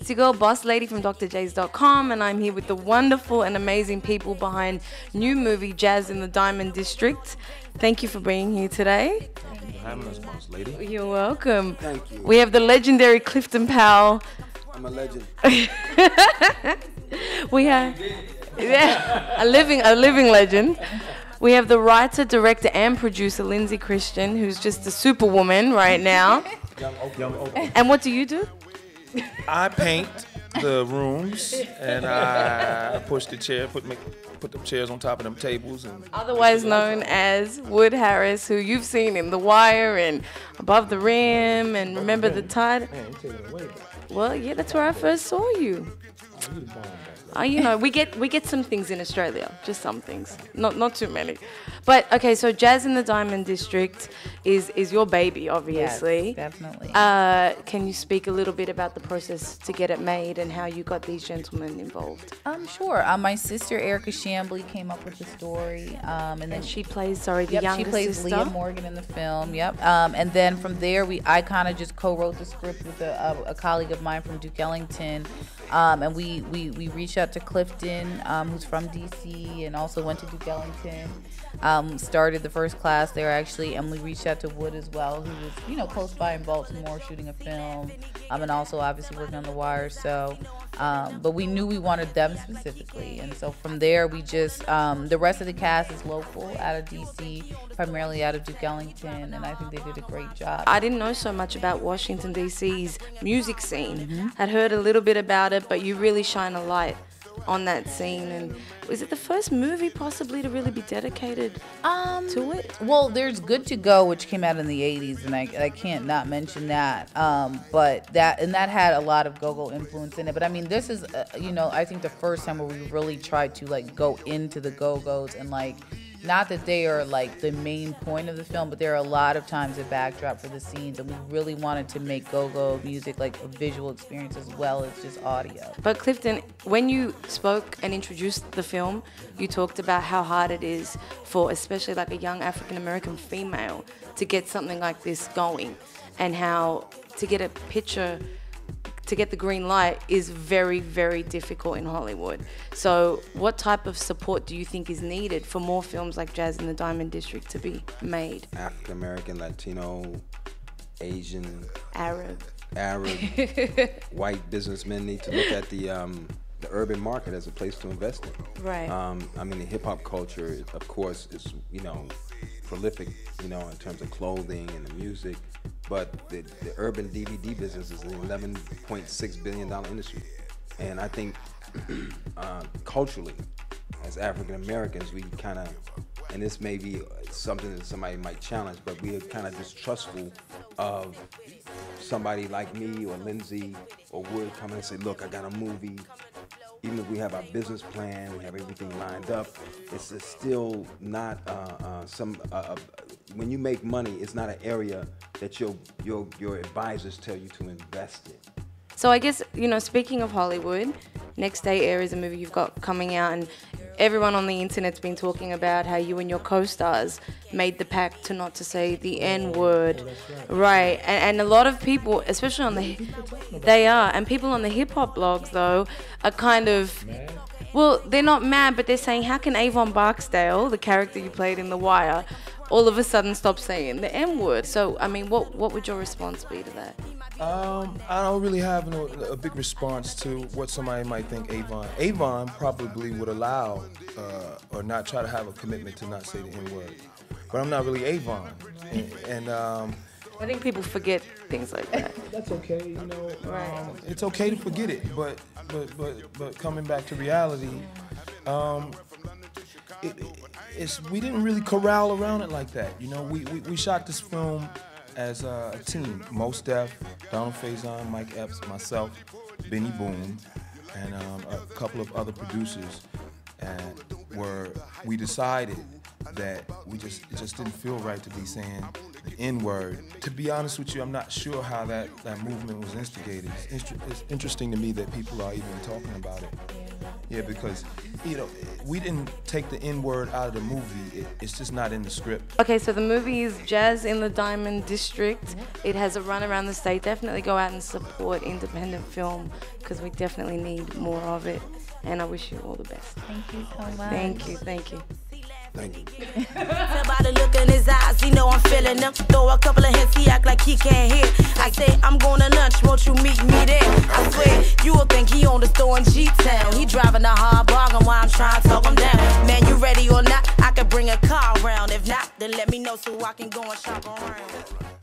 It's your girl, Boss Lady from DrJays.com, and I'm here with the wonderful and amazing people behind new movie Jazz in the Diamond District. Thank you for being here today. Thank you for having us, Boss Lady. You're welcome. Thank you. We have the legendary Clifton Powell. I'm a legend. We have a living legend. We have the writer, director, and producer Lindsay Christian, who's just a superwoman right now. Young Oprah. And what do you do? I paint the rooms and I push the chair, put them chairs on top of them tables, and Otherwise known as Wood Harris, who you've seen in The Wire and Above the Rim and Remember the Tide. man, you taking it away. Well, yeah, that's where I first saw you. You know, we get some things in Australia, just some things, not too many. But okay, so Jazz in the Diamond District is your baby, obviously. Yes, definitely. Can you speak a little bit about the process to get it made and how you got these gentlemen involved? Sure. My sister Erica Shambly came up with the story, and then She plays, the Yep, younger she plays sister. Leah Morgan in the film. Yep. And then from there, I kind of just co-wrote the script with a colleague of mine from Duke Ellington, and we reached out to Clifton, who's from DC and also went to Duke Ellington. Started the first class there actually, and we reached out to Wood as well, who was close by in Baltimore shooting a film, and also obviously working on The Wire. So, but we knew we wanted them specifically, and so from there we just the rest of the cast is local out of DC, primarily out of Duke Ellington, and I think they did a great job. I didn't know so much about Washington, D.C.'s music scene. I'd heard a little bit about it, but you really shine a light on that scene. And was it the first movie possibly to really be dedicated to it? Well, there's Good to Go, which came out in the 80s, and I can't not mention that. But that had a lot of go-go influence in it. But I mean, this is, I think the first time where we really tried to like go into the go-go's and like, not that they are like the main point of the film, but there are a lot of times a backdrop for the scenes, and we really wanted to make go-go music like a visual experience as well as just audio. But Clifton, when you spoke and introduced the film, you talked about how hard it is for especially like a young African-American female to get something like this going, and how to get a picture, to get the green light is very, very difficult in Hollywood. So what type of support do you think is needed for more films like Jazz in the Diamond District to be made? African American, Latino, Asian, Arab. White businessmen need to look at the urban market as a place to invest in. Right. I mean, the hip hop culture, of course, is prolific, in terms of clothing and the music. But the urban DVD business is an $11.6 billion industry. And I think culturally, as African Americans, we kind of, and this may be something that somebody might challenge, but we are kind of distrustful of somebody like me or Lindsay or Wood coming and say, look, I got a movie. Even if we have our business plan, we have everything lined up, it's still not when you make money, it's not an area that your advisors tell you to invest in. So I guess, speaking of Hollywood, Next Day Air is a movie you've got coming out, and everyone on the internet's been talking about how you and your co-stars made the pact to not to say the N-word. Right. And a lot of people, especially on and people on the hip-hop blogs, though, are kind of, well, they're not mad, but they're saying, how can Avon Barksdale, the character you played in The Wire, all of a sudden stop saying the N-word? So, I mean, what would your response be to that? I don't really have a big response to what somebody might think Avon. Avon probably would allow or not try to have a commitment to not say the N-word. But I'm not really Avon. And I think people forget things like that. that's okay, Right. It's okay to forget it, but coming back to reality, we didn't really corral around it like that. We shot this film as a team. Mos Def, Donald Faison, Mike Epps, myself, Benny Boone, and a couple of other producers, and we decided that it just didn't feel right to be saying the N-word. To be honest with you, I'm not sure how that movement was instigated. It's interesting to me that people are even talking about it. Yeah, because, you know, we didn't take the N-word out of the movie. It's just not in the script. Okay, so the movie is Jazz in the Diamond District. It has a run around the state. Definitely go out and support independent film because we definitely need more of it. And I wish you all the best. Thank you so much. Thank you, thank you. Thank you. Tell by the look in his eyes, he know I'm feeling them. Throw a couple of hints, he act like he can't hear. I say, I'm going to lunch, won't you meet me there? I swear, you will think he on the store in G-Town. He driving a hard bargain while I'm trying to talk him down. Man, you ready or not? I could bring a car around. If not, then let me know so I can go and shop around.